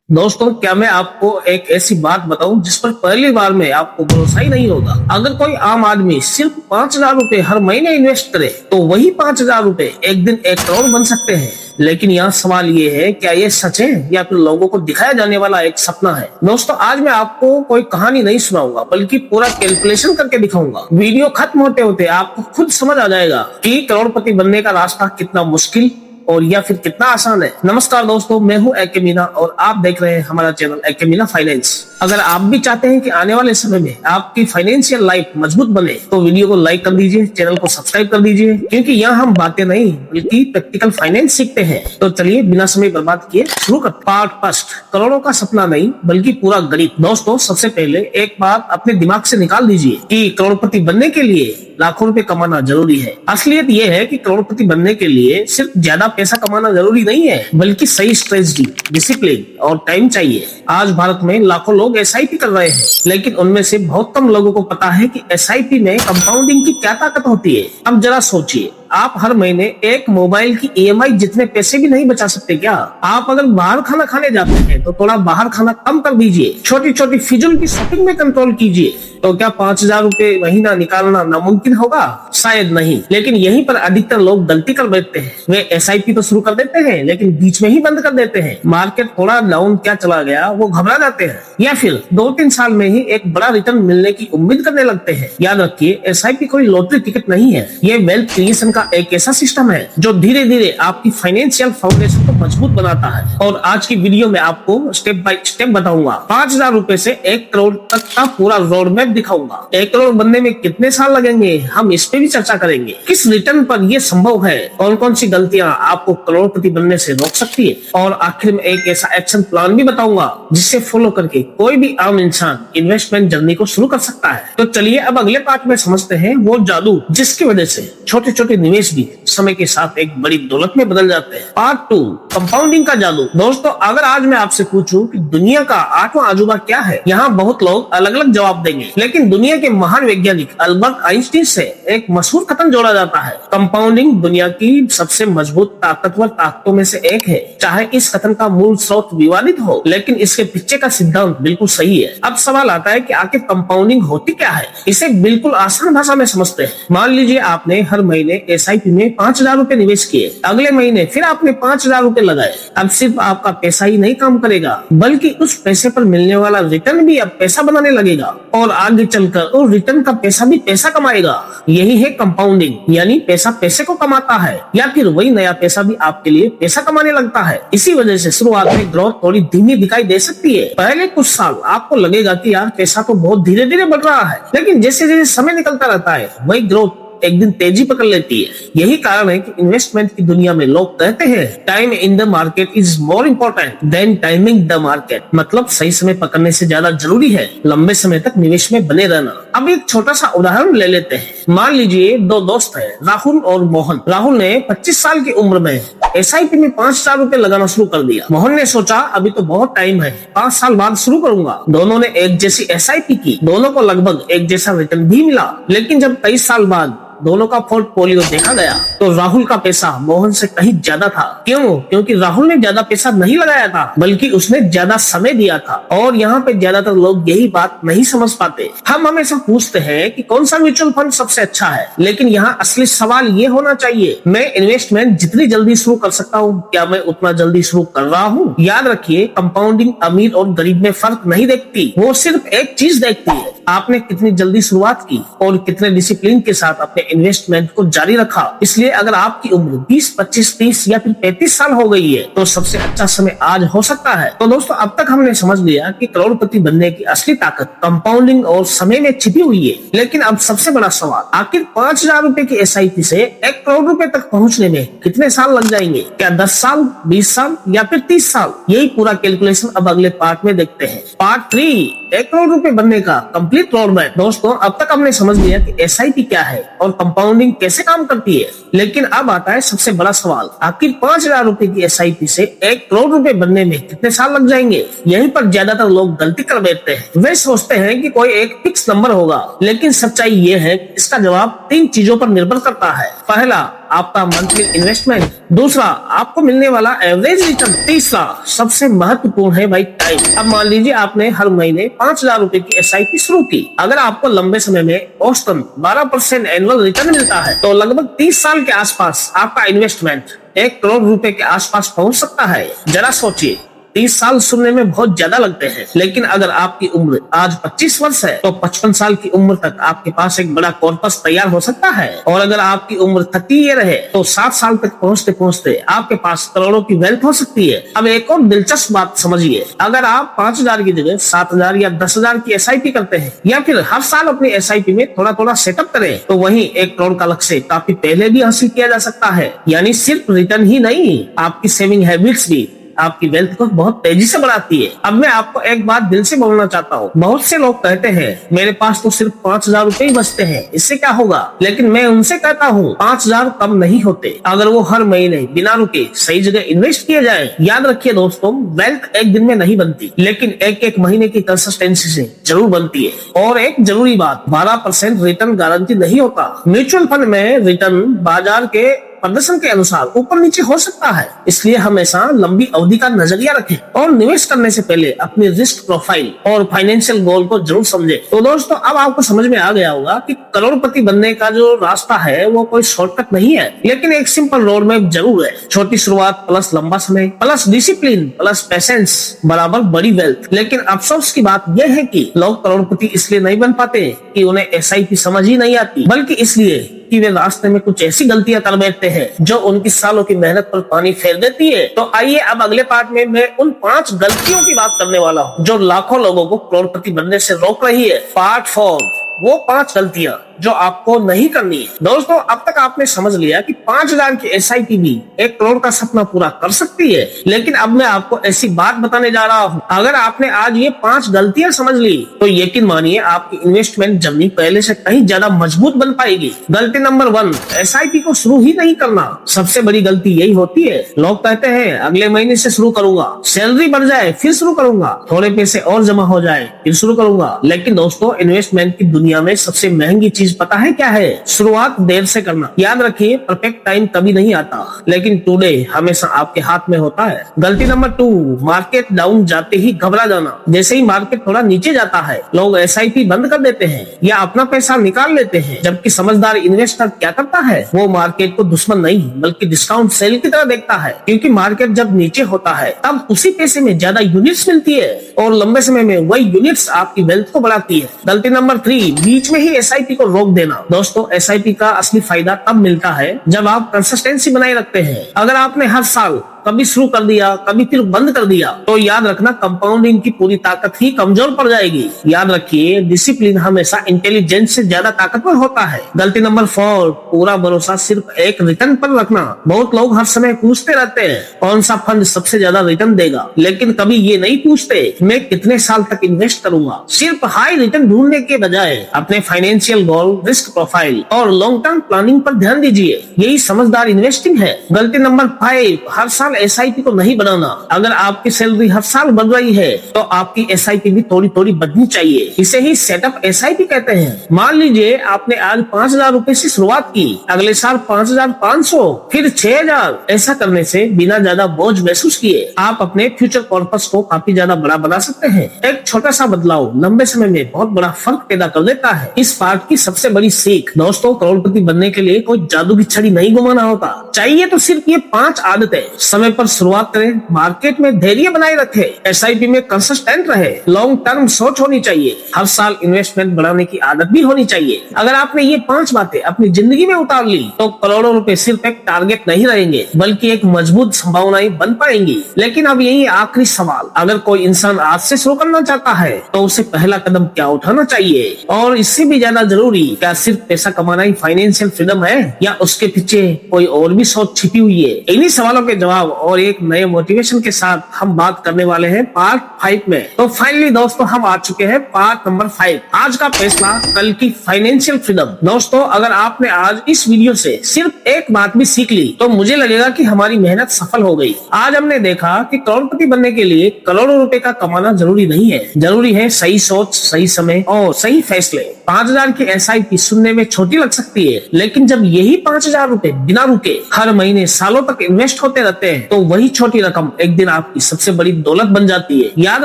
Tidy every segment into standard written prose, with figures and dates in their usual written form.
दोस्तों, क्या मैं आपको एक ऐसी बात बताऊं जिस पर पहली बार में आपको भरोसा ही नहीं होगा। अगर कोई आम आदमी सिर्फ 5,000 रुपए हर महीने इन्वेस्ट करे तो वही 5,000 रुपए एक दिन 1 करोड़ बन सकते हैं। लेकिन यहाँ सवाल ये है, क्या ये सच है या फिर लोगों को दिखाया जाने वाला एक सपना है। दोस्तों, आज मैं आपको कोई कहानी नहीं सुनाऊंगा बल्कि पूरा कैलकुलेशन करके दिखाऊंगा। वीडियो खत्म होते होते आपको खुद समझ आ जाएगा कि करोड़पति बनने का रास्ता कितना मुश्किल और या फिर कितना आसान है। नमस्कार दोस्तों, मैं हूं एके मीना और आप देख रहे हैं हमारा चैनल एके मीना फाइनेंस। अगर आप भी चाहते हैं कि आने वाले समय में आपकी फाइनेंशियल लाइफ मजबूत बने तो वीडियो को लाइक कर दीजिए, चैनल को सब्सक्राइब कर दीजिए, क्योंकि यहाँ हम बातें नहीं बल्कि प्रैक्टिकल फाइनेंस सीखते हैं। तो चलिए बिना समय बर्बाद किए शुरू करते हैं। पार्ट फर्स्ट, करोड़ों का सपना नहीं बल्कि पूरा गणित। दोस्तों, सबसे पहले एक बात अपने दिमाग से निकाल दीजिए कि करोड़पति बनने के लिए लाखों रुपए कमाना जरूरी है। असलियत यह है कि करोड़पति बनने के लिए सिर्फ ज्यादा पैसा कमाना जरूरी नहीं है, बल्कि सही स्ट्रेटजी, डिसिप्लिन और टाइम चाहिए। आज भारत में लाखों लोग एसआईपी कर रहे हैं, लेकिन उनमें से बहुत कम लोगों को पता है कि एसआईपी में कंपाउंडिंग की क्या ताकत होती है। अब जरा सोचिए, आप हर महीने एक मोबाइल की ईएमआई जितने पैसे भी नहीं बचा सकते क्या? आप अगर बाहर खाना खाने जाते हैं तो थोड़ा बाहर खाना कम कर दीजिए, छोटी छोटी फिजूल की शॉपिंग में कंट्रोल कीजिए। तो क्या 5,000 रुपए महीना निकालना नामुमकिन होगा? शायद नहीं। लेकिन यहीं पर अधिकतर लोग गलती कर बैठते हैं। वे एसआईपी तो शुरू कर देते हैं लेकिन बीच में ही बंद कर देते हैं। मार्केट थोड़ा डाउन क्या चला गया वो घबरा जाते हैं, या फिर 2-3 साल में ही एक बड़ा रिटर्न मिलने की उम्मीद करने लगते हैं। याद रखिए, एसआईपी कोई लॉटरी टिकट नहीं है। ये वेल्थ क्रिएशन का एक ऐसा सिस्टम है जो धीरे धीरे आपकी फाइनेंशियल फाउंडेशन को मजबूत बनाता है। और आज की वीडियो में आपको स्टेप बाय स्टेप बताऊंगा। 5,000 रुपए से 1 करोड़ तक का पूरा रोड मैप दिखाऊंगा। 1 करोड़ बनने में कितने साल लगेंगे, हम इस पे भी चर्चा करेंगे। किस रिटर्न पर यह संभव है, कौन कौन सी गलतियां आपको करोड़पति बनने से रोक सकती है, और आखिर में एक ऐसा एक्शन प्लान भी बताऊंगा जिससे फॉलो करके कोई भी आम इंसान इन्वेस्टमेंट जर्नी को शुरू कर सकता है। तो चलिए अब अगले पार्ट में समझते हैं वो जादू जिसकी वजह से छोटे छोटे निवेश भी समय के साथ एक बड़ी दौलत में बदल जाते हैं। पार्ट 2, कंपाउंडिंग का जादू। दोस्तों, अगर आज मैं आपसे पूछूं कि दुनिया का 8वां अजूबा क्या है, यहाँ बहुत लोग अलग अलग जवाब देंगे, लेकिन दुनिया के महान वैज्ञानिक अल्बर्ट आइंस्टीन से एक मशहूर कथन जोड़ा जाता है, कंपाउंडिंग दुनिया की सबसे मजबूत ताकतवर ताकतों में से एक है। चाहे इस कथन का मूल स्रोत विवादित हो, लेकिन इसके पीछे का सिद्धांत बिल्कुल सही है। अब सवाल आता है कि आखिर कंपाउंडिंग होती क्या है। इसे बिल्कुल आसान भाषा में समझते हैं। मान लीजिए आपने हर महीने एसआईपी में 5,000 रुपए निवेश किए, अगले महीने फिर आपने 5,000 रुपए लगाए। अब सिर्फ आपका पैसा ही नहीं काम करेगा, बल्कि उस पैसे पर मिलने वाला रिटर्न भी अब पैसा बनाने लगेगा, और आगे चलकर उस रिटर्न का पैसा भी पैसा कमाएगा। यही है कंपाउंडिंग, यानी पैसा पैसे को कमाता है, या फिर वही नया पैसा भी आपके लिए पैसा कमाने लगता है। इसी वजह से शुरुआत में ग्रोथ थोड़ी धीमी दिखाई दे सकती है। पहले कुछ साल आपको लगेगा कि यार पैसा तो बहुत धीरे धीरे बढ़ रहा है, लेकिन जैसे जैसे समय निकलता रहता है वही ग्रोथ एक दिन तेजी पकड़ लेती है। यही कारण है कि इन्वेस्टमेंट की दुनिया में लोग कहते हैं, time in the market is more important then timing the market. मतलब सही समय पकड़ने से ज्यादा जरूरी है लंबे समय तक निवेश में बने रहना। अब एक छोटा सा उदाहरण ले लेते हैं। मान लीजिए 2 दोस्त हैं, राहुल और मोहन। राहुल ने 25 साल की उम्र में एसआईपी में 5,000 रुपए लगाना शुरू कर दिया। मोहन ने सोचा अभी तो बहुत टाइम है, 5 साल बाद शुरू करूंगा। दोनों ने एक जैसी एसआईपी की, दोनों को लगभग एक जैसा रिटर्न भी मिला। लेकिन जब 23 साल बाद दोनों का पोर्टफोलियो देखा गया तो राहुल का पैसा मोहन से कहीं ज्यादा था। क्यों? क्योंकि राहुल ने ज्यादा पैसा नहीं लगाया था, बल्कि उसने ज्यादा समय दिया था। और यहाँ पे ज्यादातर लोग यही बात नहीं समझ पाते। हम हमेशा पूछते हैं कि कौन सा म्यूचुअल फंड सबसे अच्छा है, लेकिन यहाँ असली सवाल ये होना चाहिए, मैं इन्वेस्टमेंट जितनी जल्दी शुरू कर सकता हूँ, क्या मैं उतना जल्दी शुरू कर रहा हूँ? याद रखिए, कंपाउंडिंग अमीर और गरीब में फर्क नहीं देखती, वो सिर्फ एक चीज देखती है, आपने कितनी जल्दी शुरुआत की और कितने डिसिप्लिन के साथ अपने इन्वेस्टमेंट को जारी रखा। इसलिए अगर आपकी उम्र 20, 25, 30 या फिर 35 साल हो गई है तो सबसे अच्छा समय आज हो सकता है। तो दोस्तों, अब तक हमने समझ लिया कि करोड़पति बनने की असली ताकत कंपाउंडिंग और समय में छिपी हुई है। लेकिन अब सबसे बड़ा सवाल, आखिर 5,000 रुपए की एसआईपी से 1 करोड़ रुपए तक पहुंचने में कितने साल लग जाएंगे? क्या 10 साल, 20 साल या फिर 30 साल? यही पूरा कैलकुलेशन अब अगले पार्ट में देखते हैं। पार्ट 3, 1 करोड़ रुपए बनने का कंप्लीट रोड मैप। दोस्तों, अब तक हमने समझ लिया कि एसआईपी क्या है और कंपाउंडिंग कैसे काम करती है, लेकिन अब आता है सबसे बड़ा सवाल, आखिर 5,000 रुपए की एसआईपी से 1 करोड़ रुपए बनने में कितने साल लग जाएंगे? यहीं पर ज्यादातर लोग गलती कर बैठते हैं। वे सोचते हैं कि कोई एक फिक्स नंबर होगा, लेकिन सच्चाई ये है कि इसका जवाब 3 चीजों पर निर्भर करता है। पहला, आपका मंथली इन्वेस्टमेंट। दूसरा, आपको मिलने वाला एवरेज रिटर्न। तीसरा, सबसे महत्वपूर्ण है भाई टाइम। अब मान लीजिए आपने हर महीने 5,000 रुपए की SIP शुरू की। अगर आपको लंबे समय में औसतन 12% एनुअल रिटर्न मिलता है तो लगभग 30 साल के आसपास आपका इन्वेस्टमेंट 1 करोड़ रुपए के आसपास पहुंच सकता है। जरा सोचिए, 30 साल सुनने में बहुत ज्यादा लगते हैं, लेकिन अगर आपकी उम्र आज 25 वर्ष है तो 55 साल की उम्र तक आपके पास एक बड़ा कॉर्पस तैयार हो सकता है। और अगर आपकी उम्र 30 ईयर है तो 60 साल तक पहुंचते पहुंचते आपके पास करोड़ों की वेल्थ हो सकती है। अब एक और दिलचस्प बात समझिए, अगर आप 5,000 की जगह 7,000 या 10,000 की SIP करते हैं या फिर हर साल अपनी SIP में थोड़ा थोड़ा सेटअप करें तो वहीं 1 करोड़ का लक्ष्य काफी पहले भी हासिल किया जा सकता है। यानी सिर्फ रिटर्न ही नहीं, आपकी सेविंग हैबिट्स भी आपकी वेल्थ को बहुत तेजी से बढ़ाती है। अब मैं आपको एक बात दिल से बोलना चाहता हूँ, बहुत से लोग कहते हैं मेरे पास तो सिर्फ 5,000 रुपए ही बचते हैं, इससे क्या होगा। लेकिन मैं उनसे कहता हूँ 5,000 कम नहीं होते अगर वो हर महीने बिना रुके सही जगह इन्वेस्ट किए जाए। याद रखिए दोस्तों, वेल्थ एक दिन में नहीं बनती, लेकिन एक एक महीने की कंसिस्टेंसी से जरूर बनती है। और एक जरूरी बात, 12% रिटर्न गारंटी नहीं होता। म्यूचुअल फंड में रिटर्न बाजार के प्रदर्शन के अनुसार ऊपर नीचे हो सकता है, इसलिए हमेशा लंबी अवधि का नजरिया रखें और निवेश करने से पहले अपनी रिस्क प्रोफाइल और फाइनेंशियल गोल को जरूर समझें। तो दोस्तों, अब आपको समझ में आ गया होगा कि करोड़पति बनने का जो रास्ता है वो कोई शॉर्टकट नहीं है, लेकिन एक सिंपल रोड मैप जरूर है। छोटी शुरुआत प्लस लंबा समय प्लस डिसिप्लिन प्लस पेशेंस बराबर बड़ी वेल्थ। लेकिन अफसोस की बात यह है कि लोग करोड़पति इसलिए नहीं बन पाते कि उन्हें SIP समझ ही नहीं आती, बल्कि इसलिए कि वे रास्ते में कुछ ऐसी गलतियां कर बैठते हैं जो उनकी सालों की मेहनत पर पानी फेर देती है। तो आइए अब अगले पार्ट में मैं उन 5 गलतियों की बात करने वाला हूँ जो लाखों लोगों को करोड़पति बनने से रोक रही है। पार्ट 4, वो 5 गलतियां जो आपको नहीं करनी है। दोस्तों, अब तक आपने समझ लिया कि 5,000 की SIP भी 1 करोड़ का सपना पूरा कर सकती है। लेकिन अब मैं आपको ऐसी बात बताने जा रहा हूँ, अगर आपने आज ये 5 गलतियां समझ ली तो यकीन मानिए आपकी इन्वेस्टमेंट जर्नी पहले से कहीं ज्यादा मजबूत बन पाएगी। गलती नंबर 1, SIP को शुरू ही नहीं करना। सबसे बड़ी गलती यही होती है, लोग कहते हैं अगले महीने से शुरू करूंगा, सैलरी बढ़ जाए फिर शुरू करूंगा, थोड़े पैसे और जमा हो जाए फिर शुरू करूंगा। लेकिन दोस्तों, इन्वेस्टमेंट की दुनिया में सबसे महंगी चीज पता है क्या है? शुरुआत देर से करना। याद रखिए, परफेक्ट टाइम कभी नहीं आता, लेकिन टुडे हमेशा आपके हाथ में होता है। गलती नंबर 2, मार्केट डाउन जाते ही घबरा जाना। जैसे ही मार्केट थोड़ा नीचे जाता है लोग SIP बंद कर देते हैं या अपना पैसा निकाल लेते हैं, जबकि समझदार इन्वेस्टर क्या करता है, वो मार्केट को दुश्मन नहीं बल्कि डिस्काउंट सेल की तरह देखता है। क्योंकि मार्केट जब नीचे होता है तब उसी पैसे में ज्यादा यूनिट्स मिलती है और लंबे समय में वही यूनिट्स आपकी वेल्थ को बढ़ाती है। गलती नंबर 3, बीच में ही SIP को रोक देना। दोस्तों, SIP का असली फायदा तब मिलता है जब आप कंसिस्टेंसी बनाए रखते हैं। अगर आपने हर साल कभी शुरू कर दिया कभी फिर बंद कर दिया तो याद रखना कंपाउंडिंग की पूरी ताकत ही कमजोर पड़ जाएगी। याद रखिए, डिसिप्लिन हमेशा इंटेलिजेंस से ज्यादा ताकतवर होता है। गलती नंबर 4, पूरा भरोसा सिर्फ एक रिटर्न पर रखना। बहुत लोग हर समय पूछते रहते हैं कौन सा फंड सबसे ज्यादा रिटर्न देगा, लेकिन कभी ये नहीं पूछते मैं कितने साल तक इन्वेस्ट करूंगा। सिर्फ हाई रिटर्न ढूंढने के बजाय अपने फाइनेंशियल गोल, रिस्क प्रोफाइल और लॉन्ग टर्म प्लानिंग पर ध्यान दीजिए, यही समझदार इन्वेस्टिंग है। गलती नंबर 5, हर साल SIP को नहीं बनाना। अगर आपकी सैलरी हर साल बढ़ रही है तो आपकी SIP भी थोड़ी थोड़ी बढ़नी चाहिए। इसे ही सेटअप SIP कहते हैं। मान लीजिए आपने आज 5,000 रुपए से शुरुआत की, अगले साल 5,500, फिर 6,000। ऐसा करने से बिना ज्यादा बोझ महसूस किए आप अपने फ्यूचर कॉर्पस को काफी ज्यादा बड़ा बना सकते हैं। एक छोटा सा बदलाव लंबे समय में बहुत बड़ा फर्क पैदा कर देता है। इस पार्ट की सबसे बड़ी सीख, दोस्तों, करोड़पति बनने के लिए कोई जादू की छड़ी नहीं घुमाना होता, चाहिए तो सिर्फ ये 5 आदतें। समय पर शुरुआत करें, मार्केट में धैर्य बनाए रखें, SIP में कंसिस्टेंट रहे, लॉन्ग टर्म सोच होनी चाहिए, हर साल इन्वेस्टमेंट बढ़ाने की आदत भी होनी चाहिए। अगर आपने ये 5 बातें अपनी जिंदगी में उतार ली तो करोड़ों रुपए सिर्फ एक टारगेट नहीं रहेंगे बल्कि एक मजबूत संभावनाएं बन पाएंगी। लेकिन अब यही आखिरी सवाल, अगर कोई इंसान आज से शुरू करना चाहता है तो उसे पहला कदम क्या उठाना चाहिए? और इससे भी ज्यादा जरूरी, क्या सिर्फ पैसा कमाना ही फाइनेंशियल फ्रीडम है या उसके पीछे कोई और भी सोच छिपी हुई है? इन्हीं सवालों के जवाब सुझाव और एक नए मोटिवेशन के साथ हम बात करने वाले हैं पार्ट 5 में। तो फाइनली दोस्तों हम आ चुके हैं पार्ट नंबर 5, आज का फैसला कल की फाइनेंशियल फ्रीडम। दोस्तों अगर आपने आज इस वीडियो से सिर्फ एक बात भी सीख ली तो मुझे लगेगा कि हमारी मेहनत सफल हो गई। आज हमने देखा कि करोड़पति बनने के लिए करोड़ों रुपए का कमाना जरूरी नहीं है, जरूरी है सही सोच, सही समय और सही फैसले। 5,000 की SIP सुनने में छोटी लग सकती है, लेकिन जब यही 5,000 रुपए बिना रुके हर महीने सालों तक इन्वेस्ट होते रहते हैं तो वही छोटी रकम एक दिन आपकी सबसे बड़ी दौलत बन जाती है। याद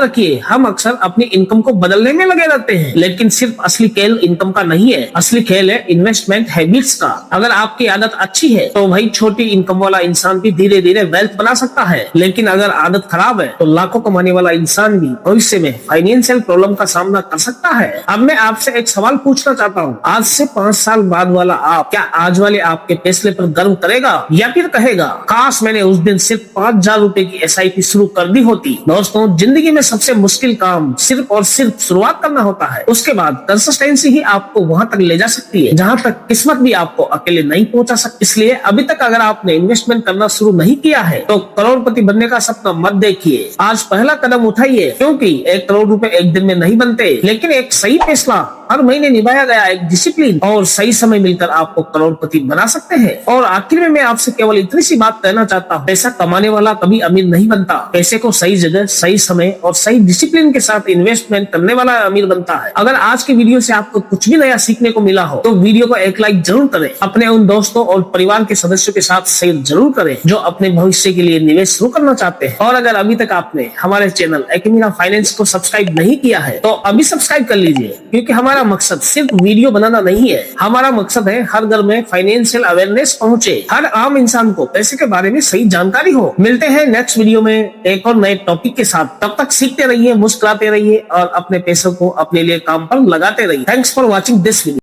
रखिए, हम अक्सर अपनी इनकम को बदलने में लगे रहते हैं, लेकिन सिर्फ असली खेल इनकम का नहीं है, असली खेल है इन्वेस्टमेंट हैबिट्स का। अगर आपकी आदत अच्छी है तो वही छोटी इनकम वाला इंसान भी धीरे धीरे वेल्थ बना सकता है, लेकिन अगर आदत खराब है तो लाखों कमाने वाला इंसान भी भविष्य में फाइनेंशियल प्रॉब्लम का सामना कर सकता है। अब मैं आपसे एक सवाल पूछना चाहता हूँ, आज से 5 साल बाद वाला आप क्या आज वाले आपके फैसले पर गर्व करेगा या फिर कहेगा काश मैंने उस दिन सिर्फ 5,000 रुपए की SIP शुरू कर दी होती। दोस्तों जिंदगी में सबसे मुश्किल काम सिर्फ और सिर्फ शुरुआत करना होता है, उसके बाद कंसिस्टेंसी ही आपको वहां तक ले जा सकती है जहां तक किस्मत भी आपको अकेले नहीं पहुंचा सकती। इसलिए अभी तक अगर आपने इन्वेस्टमेंट करना शुरू नहीं किया है तो करोड़पति बनने का सपना मत देखिए, आज पहला कदम उठाइए, क्योंकि 1 करोड़ रुपए एक दिन में नहीं बनते, लेकिन एक सही फैसला, हर महीने निभाया गया एक डिसिप्लिन और सही समय मिलकर आपको करोड़पति बना सकते हैं। और आखिर में मैं आपसे केवल इतनी सी बात कहना चाहता हूँ, पैसा कमाने वाला कभी अमीर नहीं बनता, पैसे को सही जगह, सही समय और सही डिसिप्लिन के साथ इन्वेस्टमेंट करने वाला अमीर बनता है। अगर आज की वीडियो से आपको कुछ भी नया सीखने को मिला हो तो वीडियो को एक लाइक जरूर करें, अपने उन दोस्तों और परिवार के सदस्यों के साथ शेयर जरूर करें जो अपने भविष्य के लिए निवेश शुरू करना चाहते हैं। और अगर अभी तक आपने हमारे चैनल एकेमीरा फाइनेंस को सब्सक्राइब नहीं किया है तो अभी सब्सक्राइब कर लीजिए, क्योंकि हमारा मकसद सिर्फ वीडियो बनाना नहीं है, हमारा मकसद है हर घर में फाइनेंशियल अवेयरनेस पहुंचे, हर आम इंसान को पैसे के बारे में सही जानकारी हो। मिलते हैं नेक्स्ट वीडियो में एक और नए टॉपिक के साथ, तब तक सीखते रहिए, मुस्कुराते रहिए और अपने पैसों को अपने लिए काम पर लगाते रहिए। Thanks for watching this video.